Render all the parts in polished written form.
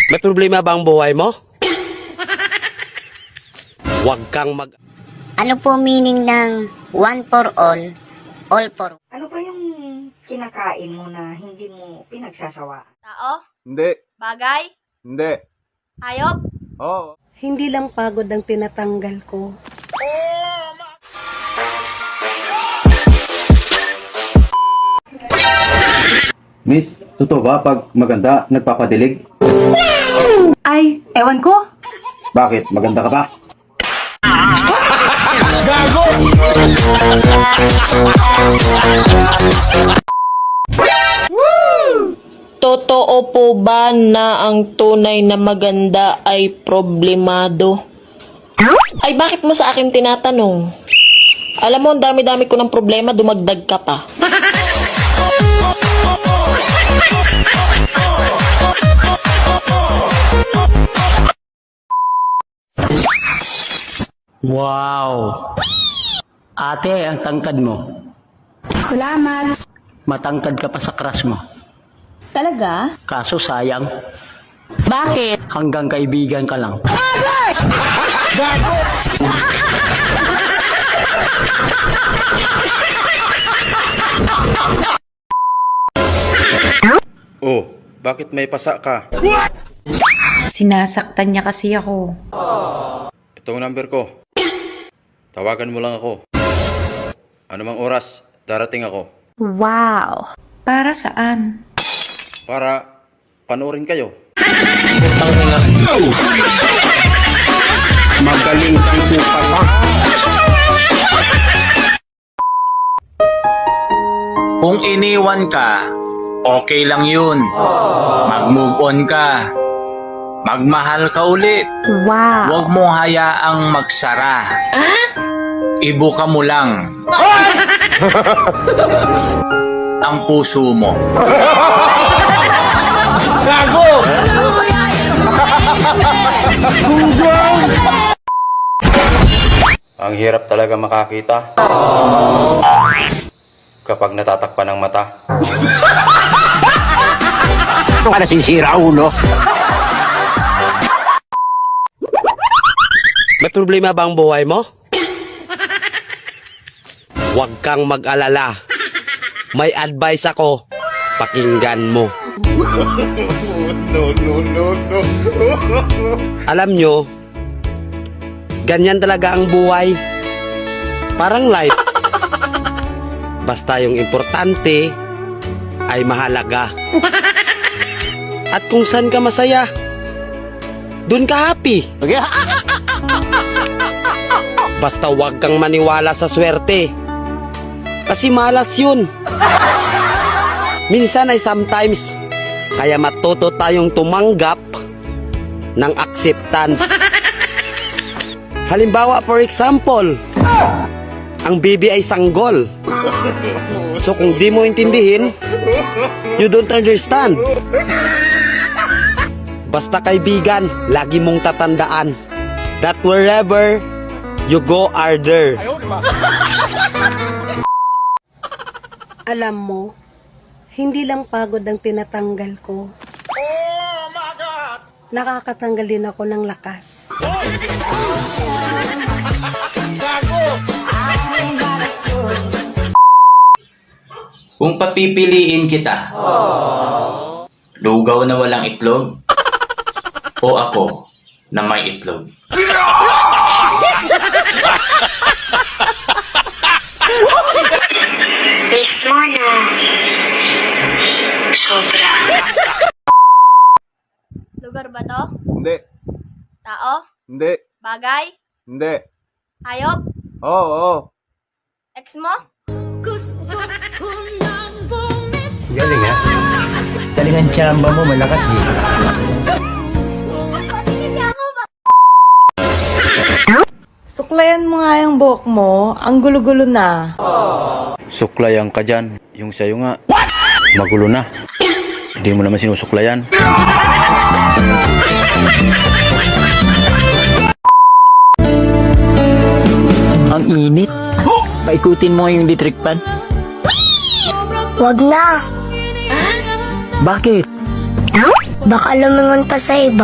May problema ba ang buhay mo? Huwag kang Ano po meaning ng one for all for one? Ano ba yung kinakain mo na hindi mo pinagsasawa? Tao? Hindi. Bagay? Hindi. Hayop? Oo. Hindi lang pagod ang tinatanggal ko. Miss, totoo ba pag maganda, nagpapadilig? Ay, ewan ko. Bakit? Maganda ka ba? Totoo po ba na ang tunay na maganda ay problemado? Ay, bakit mo sa akin tinatanong? Alam mo, ang dami-dami ko ng problema, dumagdag ka pa. Wow! Ate, ang tangkad mo. Salamat. Matangkad ka pa sa crush mo. Talaga? Kaso sayang, Bakit? hanggang kaibigan ka lang. Oh, bakit may pasa ka? Sinasaktan niya kasi ako. Itong number ko. Tawagan mo lang ako. Anumang oras, darating ako. Wow! Para saan? Para panoorin kayo. Magaling kang pupapak. Kung iniwan ka, okay lang yun. Mag-move on ka. Magmahal ka ulit. Wow! Huwag mo hayaang magsara. Ibuka mo lang ang puso mo. Ang hirap talaga makakita. Kapag natatakpan ng mata. Para sisira ulo. May problema ba ang buhay mo? Huwag kang mag-alala. May advice ako. Pakinggan mo. Alam nyo, ganyan talaga ang buhay. Parang life. Basta yung importante ay mahalaga. At kung saan ka masaya, dun ka happy. Basta huwag kang maniwala sa swerte. Kasi malas yun. Minsan ay sometimes, kaya matuto tayong tumanggap ng acceptance. Halimbawa, for example, ang baby ay sanggol. So kung di mo intindihin, you don't understand. Basta kaibigan, lagi mong tatandaan that wherever you go are there. Alam mo, hindi lang pagod ang tinatanggal ko. Nakakatanggal din ako ng lakas. Kung papipiliin kita, lugaw na walang itlog, o ako na may itlog. Mismo na. Sobra. Lugar ba to? Hindi. Tao? Hindi. Bagay? Hindi. Hayop? Oo. Ex mo? Galing ha? Galing ang tsamba mo, malakas eh. Suklayan mo nga yung buhok mo. Ang gulo-gulo na. Suklayan ka dyan. Yung sa'yo nga, magulo na. Hindi mo naman sinusuklayan. Ang init. Paikutin mo yung electric fan. Wag na. Bakit? Baka lumingon pa sa iba.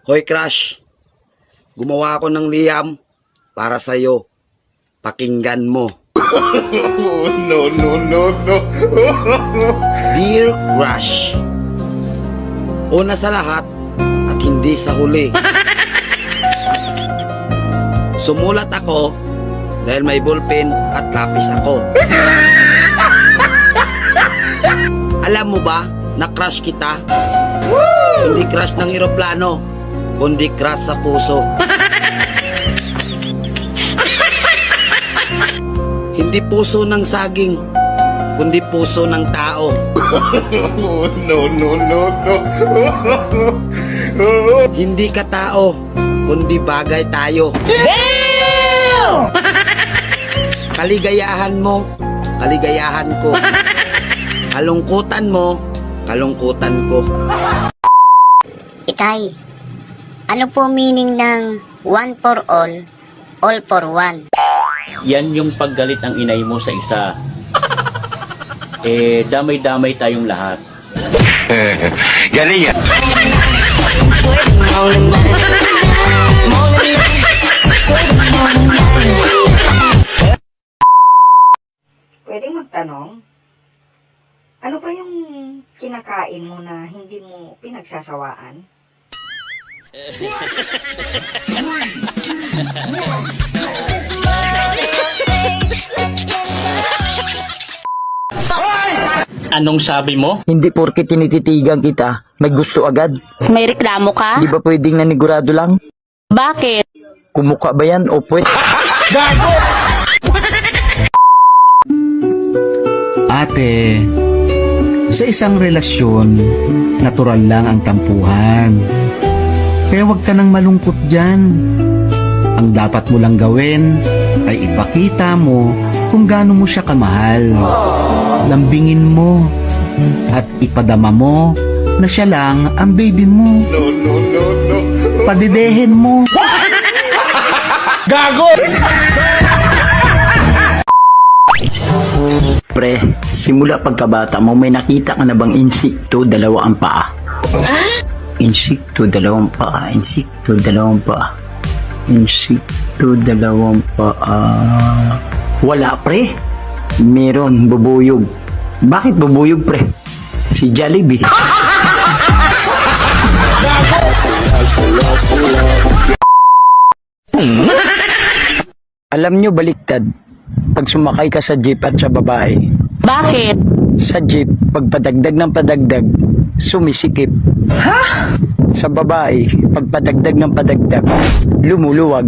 Hoy crush, gumawa ako ng liham para sa'yo. Pakinggan mo. No. Dear crush, una sa lahat at hindi sa huli. Sumulat ako dahil may ballpen at lapis ako. Alam mo ba na crush kita? Hindi crush ng eroplano, kundi crush sa puso. Hindi puso ng saging, kundi puso ng tao. No. Hindi ka tao, kundi bagay tayo. Kaligayahan mo, kaligayahan ko. Kalungkutan mo, kalungkutan ko. Itay, ano po meaning ng one for all for one? Yan yung paggalit ng inay mo sa isa. Damay-damay tayong lahat. Galing yan. Pwedeng magtanong, ano ba yung kinakain mo na hindi mo pinagsasawaan? Anong sabi mo? Hindi porke tinititigan kita, may gusto agad. May reklamo ka? Di ba pwedeng nanigurado lang? Bakit? Kumukha ba yan o pwede? Ate, sa isang relasyon, natural lang ang tampuhan. Kaya huwag ka nang malungkot dyan. Ang dapat mo lang gawin ay ipakita mo kung gaano mo siya kamahal. Lambingin mo at ipadama mo na siya lang ang baby mo. No. Padidehin mo. Gago! Pre, simula pagkabata mo may nakita ka na bang insikto, dalawa ang paa? Insikto, dalawang paa. Insikto, dalawang paa. Insikto, dalawang paa. Wala, pre. Meron, bubuyog. Bakit bubuyog, pre? Si Jollibee. Alam nyo, baliktad. Pag sumakay ka sa jeep at sa babae. Bakit? Sa jeep, pag padagdag ng padagdag, sumisikip. Ha? Sa babae, pag padagdag ng padagdag, lumuluwag.